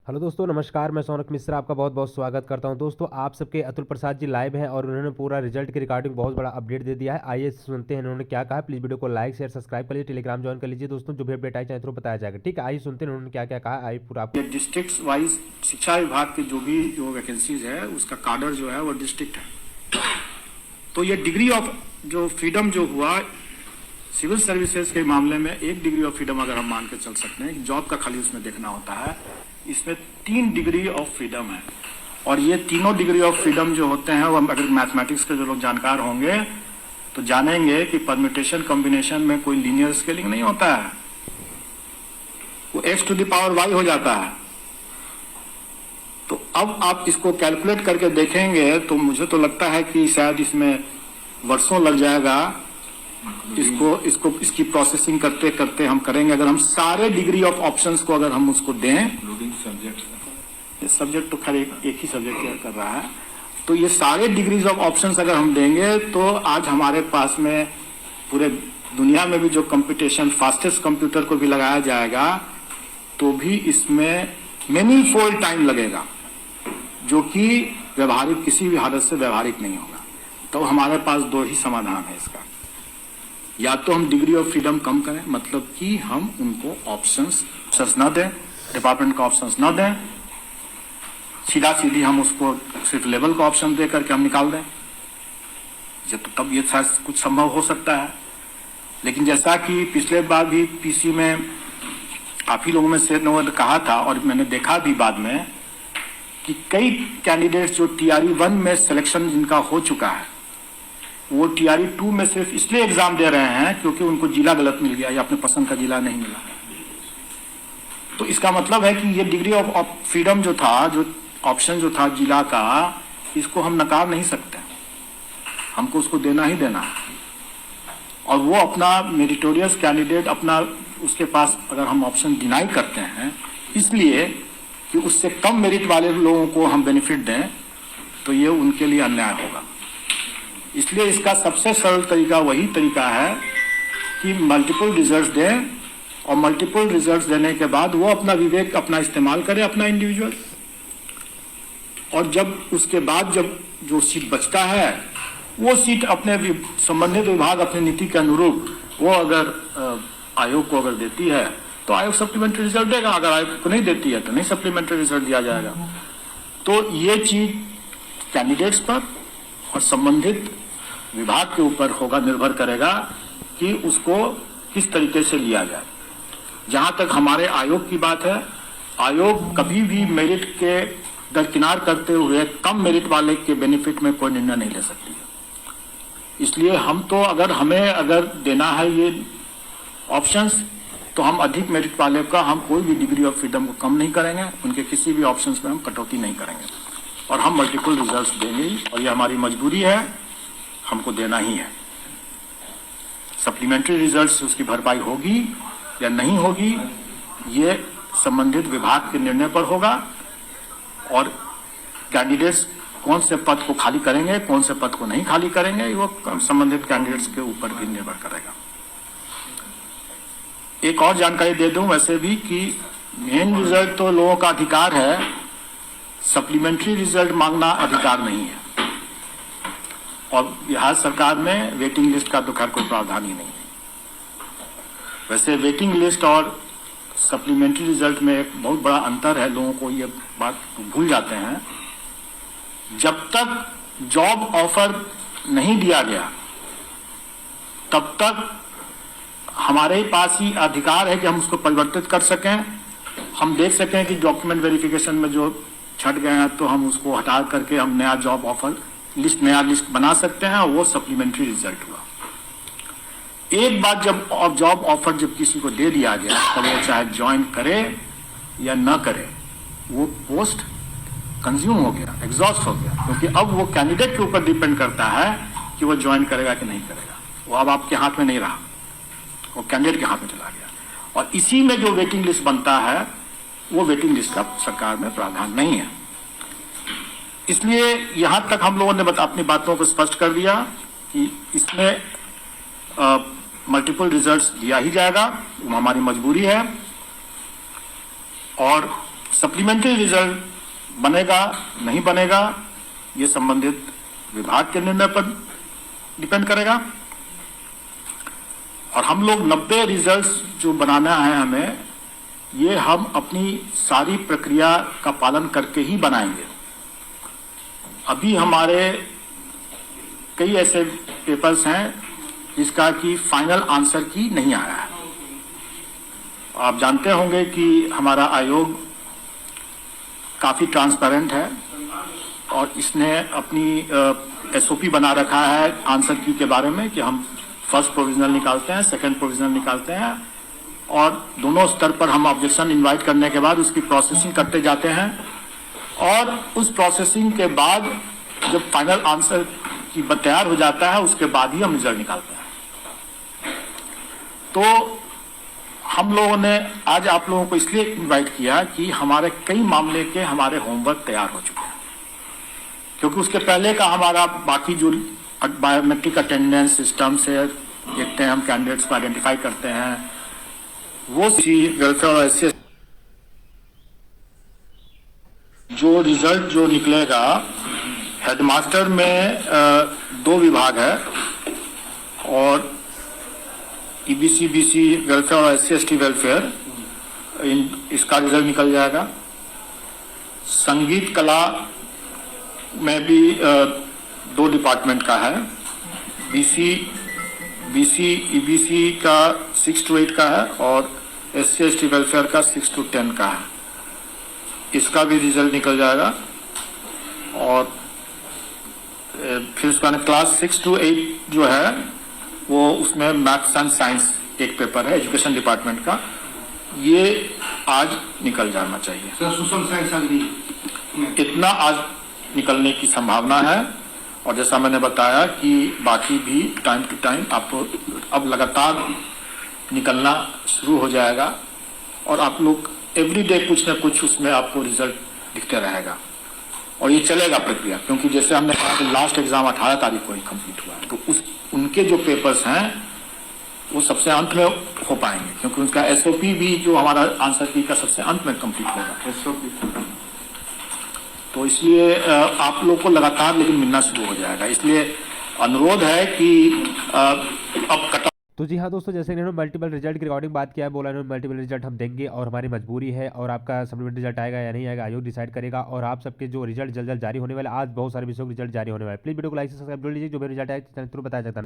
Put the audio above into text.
Hello दोस्तों, नमस्कार। मैं सोनक मिश्रा आपका बहुत बहुत स्वागत करता हूं। दोस्तों, आप सबके अतुल प्रसाद जी लाइव हैं और उन्होंने पूरा रिजल्ट के रिगार्डिंग बहुत बड़ा अपडेट दे दिया है। आइए सुनते हैं उन्होंने क्या कहा। प्लीज़ वीडियो को लाइक शेयर सब्सक्राइब कर लीजिए, टेलीग्राम ज्वाइन कर लीजिए दोस्तों। जो भी अपडेट आए चाहे तो बताया जाएगा। ठीक है, आइए सुनते हैं उन्होंने क्या क्या कहा। आइए पूरा आपको डिस्ट्रिक्ट वाइज शिक्षा विभाग के जो वैकेंसीज है उसका कार्डर जो है वो डिस्ट्रिक्ट है। तो ये डिग्री ऑफ जो फ्रीडम जो हुआ सिविल सर्विसेज के मामले में, एक डिग्री ऑफ फ्रीडम अगर हम मान के चल सकते हैं, जॉब का खाली उसमें देखना होता है। इसमें 3 डिग्री ऑफ फ्रीडम है और ये तीनों डिग्री ऑफ फ्रीडम जो होते हैं वो अगर मैथमेटिक्स के जो लोग जानकार होंगे तो जानेंगे कि परम्यूटेशन कॉम्बिनेशन में कोई लीनियर स्केलिंग नहीं होता है, वो x to the power y हो जाता है। तो अब आप इसको कैलकुलेट करके देखेंगे तो मुझे तो लगता है कि शायद इसमें वर्षों लग जाएगा। इसकी प्रोसेसिंग करते करते हम करेंगे। अगर हम सारे डिग्री ऑफ ऑप्शंस को अगर हम उसको दें, सब्जेक्ट तो खैर एक ही सब्जेक्ट कर रहा है, तो ये सारे डिग्रीज ऑफ ऑप्शंस अगर हम देंगे तो आज हमारे पास में पूरे दुनिया में भी जो कंप्यूटेशन फास्टेस्ट कंप्यूटर को भी लगाया जाएगा तो भी इसमें मेनी फोल्ड टाइम लगेगा, जो कि व्यवहारिक किसी भी हालत से व्यवहारिक नहीं होगा। तो हमारे पास 2 ही समाधान है इसका। या तो हम डिग्री ऑफ फ्रीडम कम करें, मतलब कि हम उनको ऑप्शंस न दें, डिपार्टमेंट का ऑप्शंस न दें, सीधा सीधी हम उसको सिर्फ लेवल का ऑप्शन दे करके हम निकाल दें, जब तो तब ये शायद कुछ संभव हो सकता है। लेकिन जैसा कि पिछले बार भी पीसी में काफी लोगों में से लोगों ने कहा था और मैंने देखा भी बाद में कि कई कैंडिडेट्स जो टीआरई 1 में सिलेक्शन जिनका हो चुका है वो टीआरई 2 में सिर्फ इसलिए एग्जाम दे रहे हैं क्योंकि उनको जिला गलत मिल गया या अपने पसंद का जिला नहीं मिला। तो इसका मतलब है कि ये डिग्री ऑफ फ्रीडम जो था, जो ऑप्शन जो था जिला का, इसको हम नकार नहीं सकते, हमको उसको देना ही देना है। और वो अपना मेरिटोरियस कैंडिडेट अपना उसके पास अगर हम ऑप्शन डिनाई करते हैं इसलिए कि उससे कम मेरिट वाले लोगों को हम बेनिफिट दें तो ये उनके लिए अन्याय होगा। इसलिए इसका सबसे सरल तरीका वही तरीका है कि मल्टीपल रिजल्ट्स दें और मल्टीपल रिजल्ट्स देने के बाद वो अपना विवेक अपना इस्तेमाल करे, अपना इंडिविजुअल, और जब उसके बाद जब जो सीट बचता है वो सीट अपने संबंधित विभाग अपनी नीति के अनुरूप वो अगर आयोग को अगर देती है तो आयोग सप्लीमेंट्री रिजल्ट देगा, अगर आयोग को नहीं देती है तो नहीं सप्लीमेंट्री रिजल्ट दिया जाएगा। तो ये चीज कैंडिडेट्स पर और संबंधित विभाग के ऊपर होगा, निर्भर करेगा कि उसको किस तरीके से लिया जाए। जहां तक हमारे आयोग की बात है, आयोग कभी भी मेरिट के दरकिनार करते हुए कम मेरिट वाले के बेनिफिट में कोई निर्णय नहीं ले सकती है। इसलिए हम तो अगर देना है ये ऑप्शंस तो हम अधिक मेरिट वाले का हम कोई भी डिग्री ऑफ फ्रीडम को कम नहीं करेंगे, उनके किसी भी ऑप्शंस में हम कटौती नहीं करेंगे और हम मल्टीपल रिजल्ट्स देंगे और ये हमारी मजबूरी है, हमको देना ही है। सप्लीमेंट्री रिजल्ट्स उसकी भरपाई होगी या नहीं होगी ये संबंधित विभाग के निर्णय पर होगा और कैंडिडेट्स कौन से पद को खाली करेंगे, कौन से पद को नहीं खाली करेंगे, वो संबंधित कैंडिडेट्स के ऊपर भी निर्भर करेगा। एक और जानकारी दे दूं वैसे भी कि मेन रिजल्ट तो लोगों का अधिकार है, सप्लीमेंट्री रिजल्ट मांगना अधिकार नहीं है। और बिहार सरकार में वेटिंग लिस्ट का तो खैर कोई प्रावधान ही नहीं है। वैसे वेटिंग लिस्ट और सप्लीमेंट्री रिजल्ट में एक बहुत बड़ा अंतर है, लोगों को ये बात भूल जाते हैं। जब तक जॉब ऑफर नहीं दिया गया तब तक हमारे पास ही अधिकार है कि हम उसको परिवर्तित कर सकें, हम देख सकें कि डॉक्यूमेंट वेरिफिकेशन में जो छट गए हैं तो हम उसको हटा करके हम नया जॉब ऑफर नया लिस्ट बना सकते हैं, और वो सप्लीमेंट्री रिजल्ट हुआ। एक बार जब जॉब ऑफर जब किसी को दे दिया गया तो वो चाहे ज्वाइन करे या न करे, वो पोस्ट कंज्यूम हो गया, एग्जॉस्ट हो गया, क्योंकि अब वो कैंडिडेट के ऊपर डिपेंड करता है कि वो ज्वाइन करेगा कि नहीं करेगा। वो अब आपके हाथ में नहीं रहा, वो कैंडिडेट के हाथ में चला गया। और इसी में जो वेटिंग लिस्ट बनता है वो वेटिंग लिस्ट का सरकार में प्रावधान नहीं है। इसलिए यहां तक हम लोगों ने अपनी बातों को स्पष्ट कर दिया कि इसमें मल्टीपल रिजल्ट्स दिया ही जाएगा, वो हमारी मजबूरी है। और सप्लीमेंट्री रिजल्ट बनेगा नहीं बनेगा ये संबंधित विभाग के निर्णय पर डिपेंड करेगा। और हम लोग 90 रिजल्ट्स जो बनाना है हमें, ये हम अपनी सारी प्रक्रिया का पालन करके ही बनाएंगे। अभी हमारे कई ऐसे पेपर्स हैं जिसका कि फाइनल आंसर की नहीं आया है। आप जानते होंगे कि हमारा आयोग काफी ट्रांसपेरेंट है और इसने अपनी एसओपी बना रखा है आंसर की के बारे में कि हम फर्स्ट प्रोविजनल निकालते हैं, सेकंड प्रोविजनल निकालते हैं और दोनों स्तर पर हम ऑब्जेक्शन इनवाइट करने के बाद उसकी प्रोसेसिंग करते जाते हैं और उस प्रोसेसिंग के बाद जब फाइनल आंसर की तैयार हो जाता है उसके बाद ही हम रिजल्ट निकालते हैं। तो हम लोगों ने आज आप लोगों को इसलिए इनवाइट किया कि हमारे कई मामले के हमारे होमवर्क तैयार हो चुके हैं, क्योंकि उसके पहले का हमारा बाकी जो बायोमेट्रिक अटेंडेंस सिस्टम से देखते हैं, हम कैंडिडेट्स को आइडेंटिफाई करते हैं, वो वेलफेयर और एससी जो रिजल्ट जो निकलेगा, हेडमास्टर में 2 विभाग है और ईबीसी बीसी वेलफेयर और एससी एसटी वेलफेयर, इसका रिजल्ट निकल जाएगा। संगीत कला में भी 2 डिपार्टमेंट का है, बीसी ईबीसी का 6 to 8 का है और एससी एसटी वेलफेयर का 6 to 10 का है, इसका भी रिजल्ट निकल जाएगा। और फिर उसका क्लास 6 to 8 जो है वो उसमें मैथ्स एंड साइंस एक पेपर है एजुकेशन डिपार्टमेंट का, ये आज निकल जाना चाहिए। सोशल साइंस आज इतना आज निकलने की संभावना है और जैसा मैंने बताया कि बाकी भी टाइम टू टाइम आपको अब लगातार निकलना शुरू हो जाएगा और आप लोग एवरीडे कुछ न कुछ उसमें आपको रिजल्ट दिखते रहेगा और ये चलेगा प्रक्रिया, क्योंकि जैसे हमने कहा कि लास्ट एग्जाम 18 तारीख को ही कंप्लीट हुआ है, तो उनके जो पेपर्स हैं वो सबसे अंत में हो पाएंगे, क्योंकि उनका एसओपी भी जो हमारा आंसर की का सबसे अंत में कंप्लीट होगा एसओपी। तो इसलिए आप लोग को लगातार लेकिन मिलना शुरू हो जाएगा, इसलिए अनुरोध है कि अब कट। तो जी हाँ दोस्तों, जैसे इन्होंने मल्टीपल रिजल्ट की रिकॉर्डिंग बात किया है, बोला इन्होंने मल्टीपल रिजल्ट हम देंगे और हमारी मजबूरी है और आपका सप्लीमेंट्री रिजल्ट आएगा या नहीं आएगा आयोग डिसाइड करेगा और आप सबके जो रिजल्ट जल्द जल्द जारी होने वाले, आज बहुत सारे विषयों के रिजल्ट जारी होने वाले। प्लीज वीडियो को लाइक से सब्सक्राइब कर लीजिए, जो भी रिजल्ट आए तुरंत बताया जाता है।